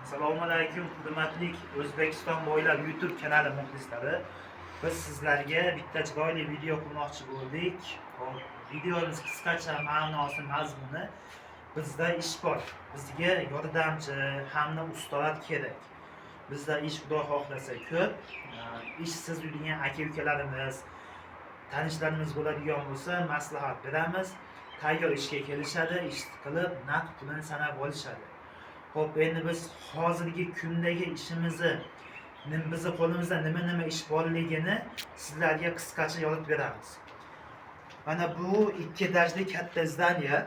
Assalomu alaykum, hurmatli O'zbekiston bo'ylab YouTube kanali muxlislari. Biz sizlarga bitta chiroyli video qilmoqchi bo'ldik. Videomiz qisqacha ma'nosi, mazmuni: bizda ish bor. Bizga yordamchi hamda ustolar kerak. Bizda ish Xudo xohlasa ko'p. Ishsiz yurgan aka-ukalarimiz, tanishlarimiz bo'ladigan bo'lsa, maslahat beramiz. Tayyor ishga kelishadi, ish qilib naqd pulini sanab olishadi. Xo'p, endi biz hozirgi kundagi ishimizni, bizni qo'limizda nima ish borligini sizlarga qisqacha yozib beramiz. Mana bu 2 etajli katta zdaniya.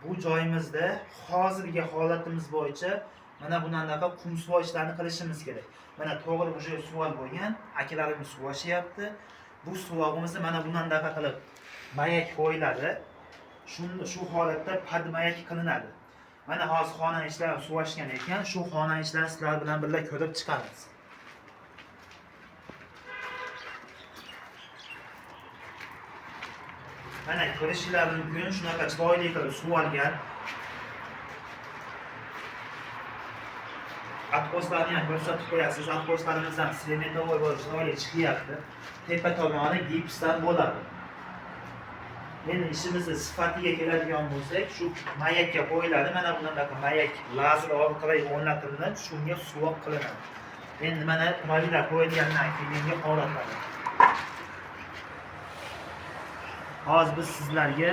Bu joyimizda hozirgi holatimiz bo'yicha mana bunaqaqa qum suvoq ishlarini qilishimiz kerak. Mana to'g'ri o'sha suvoq bo'lgan, akalarimiz suvoshyapti. Bu suvog'imizni mana bunaqaqa qilib mayak qo'yiladi. Shu holatda padmayak qilinadi. Mana hozir xona ishlari suvashgan ekan, shu xona ishlarini sizlar bilan birga ko'rib chiqamiz. Mana ko'rishingiz mumkin, shunaqa chiroyli qilib suvalgan. Atposlarni ham ko'rsatib qo'yasiz. Atposlarimizdan sement-ovoy bo'lib chiroyli chiqyapti. Tepa tomoni gipsdan bo'ladi. Endi ishimizni sifatiga keladigan bo'lsak, shu mayakka qo'yiladi. Mana bunaqa mayak lazer orqali o'rnatilib, shunga suvoq qilinadi. Endi mana maylar qo'yilgandan keyingi holatlar. Hozir biz sizlarga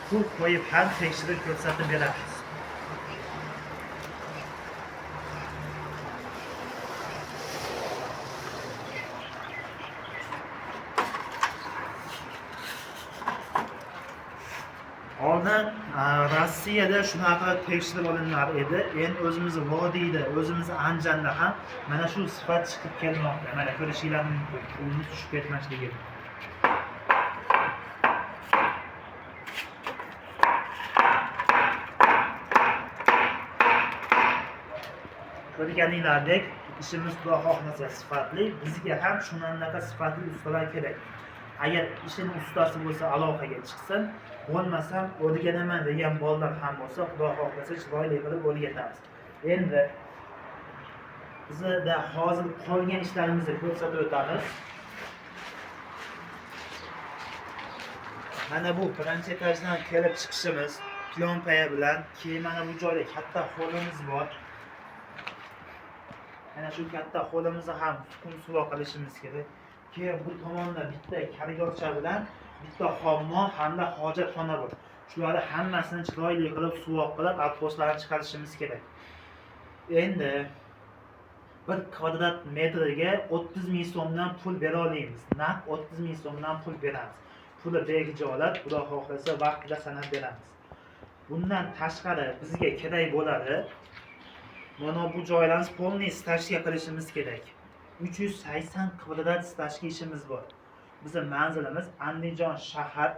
pul qo'yib ham tekshirib ko'rsatib beramiz. Oldin Rossiyada shunaqa tekshirib olinar edi. Endi o'zimiz vodiyda, o'zimiz Anjanda ham mana shu sifat chiqib kelmoqda. Mana ko'rishingiz mumkin, pulni tushib ketmasligi. Ko'rganingizdek, ishimiz Xudo xohlasa sifatli, bizga ham shunaqa sifatli ustalar kerak. Agar ishning ustasi bo'lsa aloqaga chiqsin, bo'lmasa o'rganaman degan bolalar ham bo'lsa, Xudo xohlasa chiroyli qilib o'rgatamiz. Endi bizda hozir qolgan ishlarimizni ko'rsatib o'tamiz. Mana bu birinchi etajdan kelib chiqishimiz, plyonpaya bilan, keyin mana bu joyda katta holimiz bor. Mana shu katta holimizni ham qum suvoq qilishimiz kerak. Keyin bu tomonda bitta kargorcha bilan bitta hammom hamda hojatxona bor. Shularni hammasini chiroyli qilib suvoq qilib, atposlarni chiqarishimiz kerak. Endi 1 kvadrat metriga 30 ming so'mdan pul bera olamiz. Naq 30 ming so'mdan pul beramiz. Puli begijolat, Xudo xohlasa vaqtida sanab beramiz. Bundan tashqari bizga kerak bo'ladi. Mana bu joylarimiz polniy stajga qilishimiz kerak. 380 kvadrat stajga ishimiz bor. Bizning manzilimiz Andijon shahar,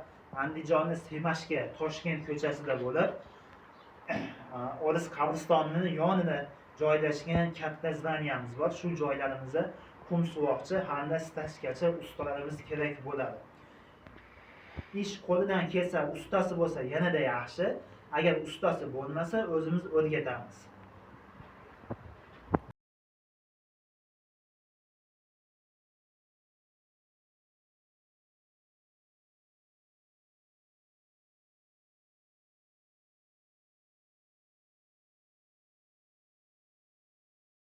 Andijonning Semashga, Toshkent ko'chasida bo'lib, Olis qabristonining yonida joylashgan katta zdaniyamiz bor. Shu joylarimizda qum suvoqchi hamda stajgacha ustalarimiz kerak bo'ladi. Ish qo'lidan kelsa, ustasi bo'lsa yanada yaxshi. Agar ustasi bo'lmasa, o'zimiz o'rgatamiz.